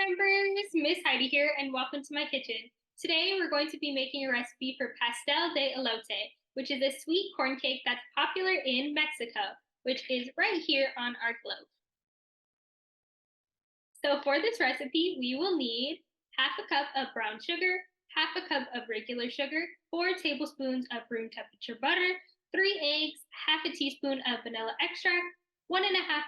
members, Miss Heidi here, and welcome to my kitchen. Today we're going to be making a recipe for Pastel De Elote, which is a sweet corn cake that's popular in Mexico, which is right here on our globe. So for this recipe, we will need half a cup of brown sugar, half a cup of regular sugar, 4 tablespoons of room temperature butter, 3 eggs, half a teaspoon of vanilla extract, 1.5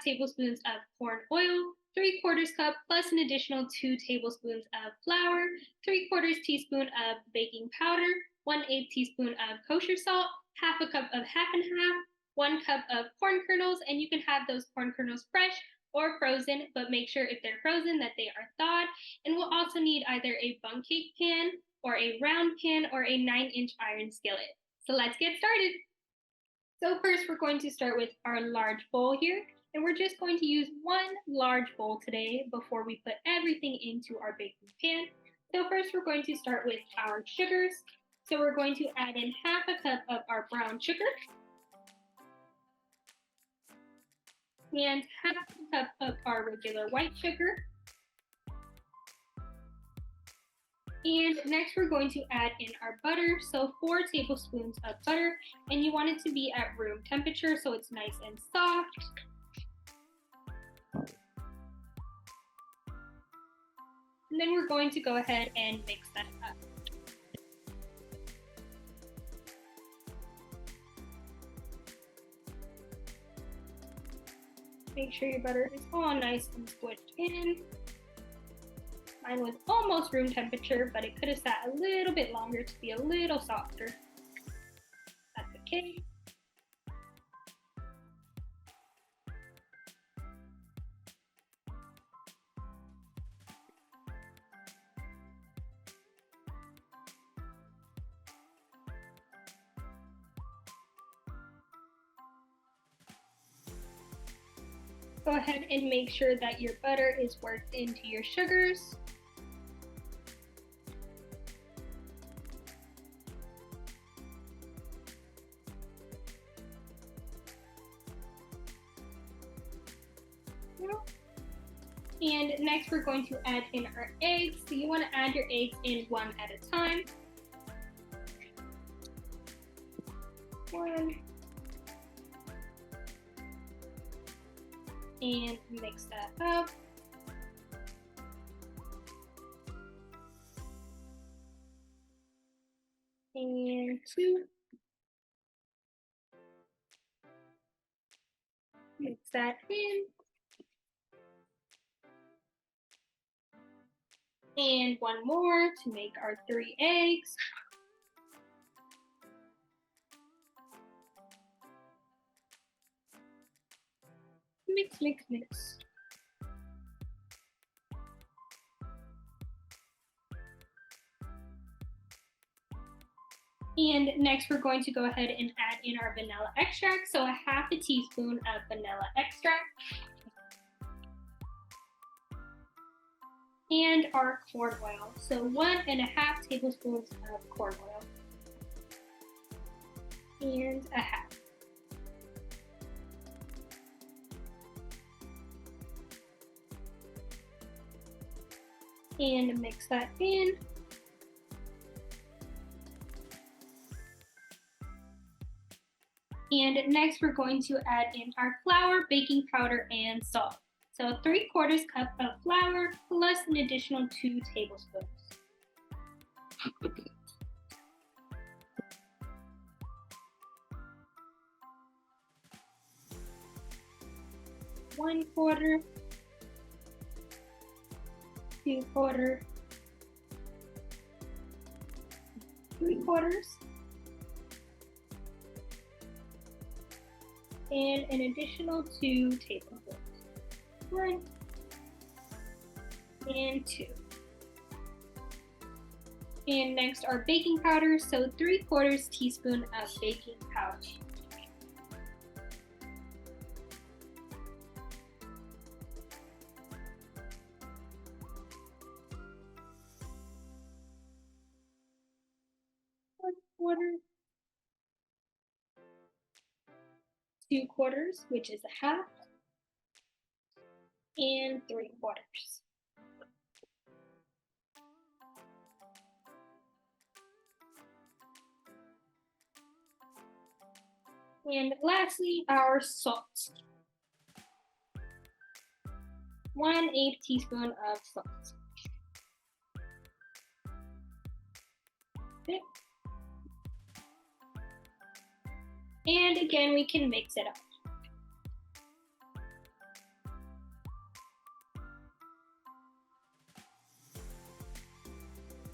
tablespoons of corn oil, 3/4 cup plus an additional 2 tablespoons of flour, 3/4 teaspoon of baking powder, 1/8 teaspoon of kosher salt, half a cup of half and half, 1 cup of corn kernels, and you can have those corn kernels fresh or frozen, but make sure if they're frozen that they are thawed. And we'll also need either a bundt cake pan or a round pan or a 9-inch iron skillet. So let's get started. So first we're going to start with our large bowl here, and we're just going to use one large bowl today before we put everything into our baking pan. So first we're going to start with our sugars. So we're going to add in half a cup of our brown sugar and half a cup of our regular white sugar. And next we're going to add in our butter, so 4 tablespoons of butter, and you want it to be at room temperature so it's nice and soft. And then we're going to go ahead and mix that up. Make sure your butter is all nice and squished in. Mine was almost room temperature, but it could have sat a little bit longer to be a little softer. That's okay. Go ahead and make sure that your butter is worked into your sugars. And next we're going to add in our eggs. So you want to add your eggs in one at a time. One. And mix that up. And 2. Mix that in. And 1 more to make our 3 eggs. Mix, mix, mix. And next we're going to go ahead and add in our vanilla extract, so a half a teaspoon of vanilla extract. And our corn oil, so 1.5 tablespoons of corn oil. And a half. And mix that in. And next we're going to add in our flour, baking powder, and salt. So 3/4 cup of flour plus an additional 2 tablespoons. One quarter, 2/4, 3/4, and an additional 2 tablespoons. 1 and 2. And next our baking powder, so 3/4 teaspoon of baking powder. Quarter, 2/4, which is a half, and 3/4. And lastly, our salt. 1/8 teaspoon of salt. Okay. And again, we can mix it up.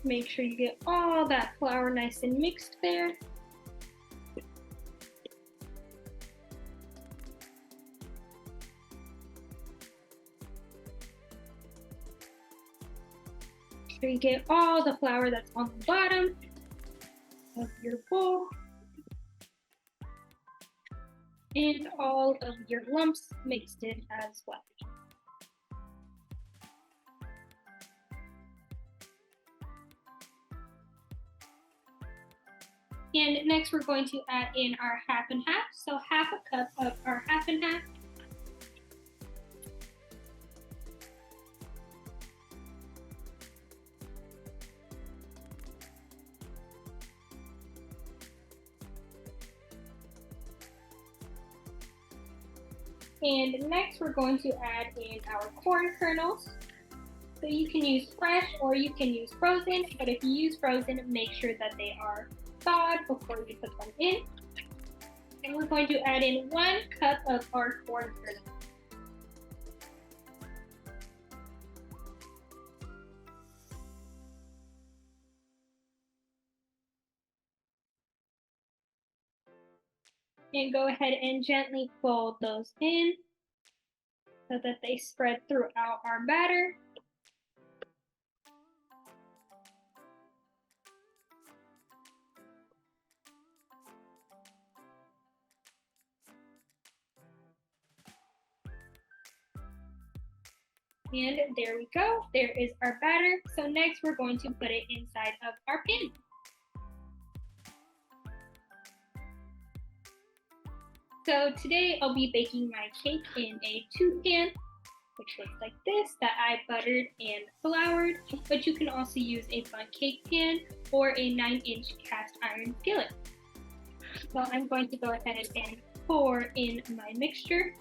Make sure you get all that flour nice and mixed there. Make sure you get all the flour that's on the bottom of your bowl. And all of your lumps mixed in as well. And next we're going to add in our half and half. So half a cup of our half and half. And next we're going to add in our corn kernels. So you can use fresh or you can use frozen, but if you use frozen, make sure that they are thawed before you put them in. And we're going to add in 1 cup of our corn kernels. And go ahead and gently fold those in so that they spread throughout our batter. And there we go, there is our batter. So next we're going to put it inside of our pan. So today I'll be baking my cake in a 2-pan, which looks like this, that I buttered and floured, but you can also use a bundt cake pan or a 9-inch cast iron skillet. So I'm going to go ahead and pour in my mixture.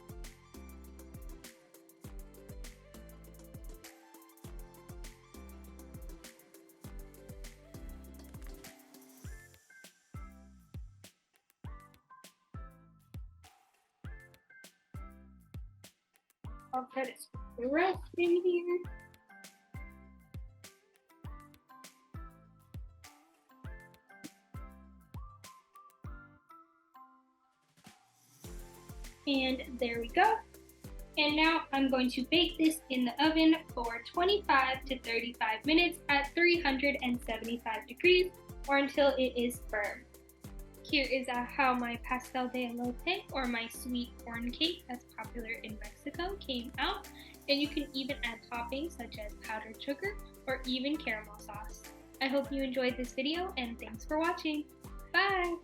I'll put it the rest in here. And there we go. And now I'm going to bake this in the oven for 25 to 35 minutes at 375 degrees or until it is firm. Here is how my Pastel De Elote, or my sweet corn cake that's popular in Mexico, came out. And you can even add toppings such as powdered sugar or even caramel sauce. I hope you enjoyed this video and thanks for watching. Bye!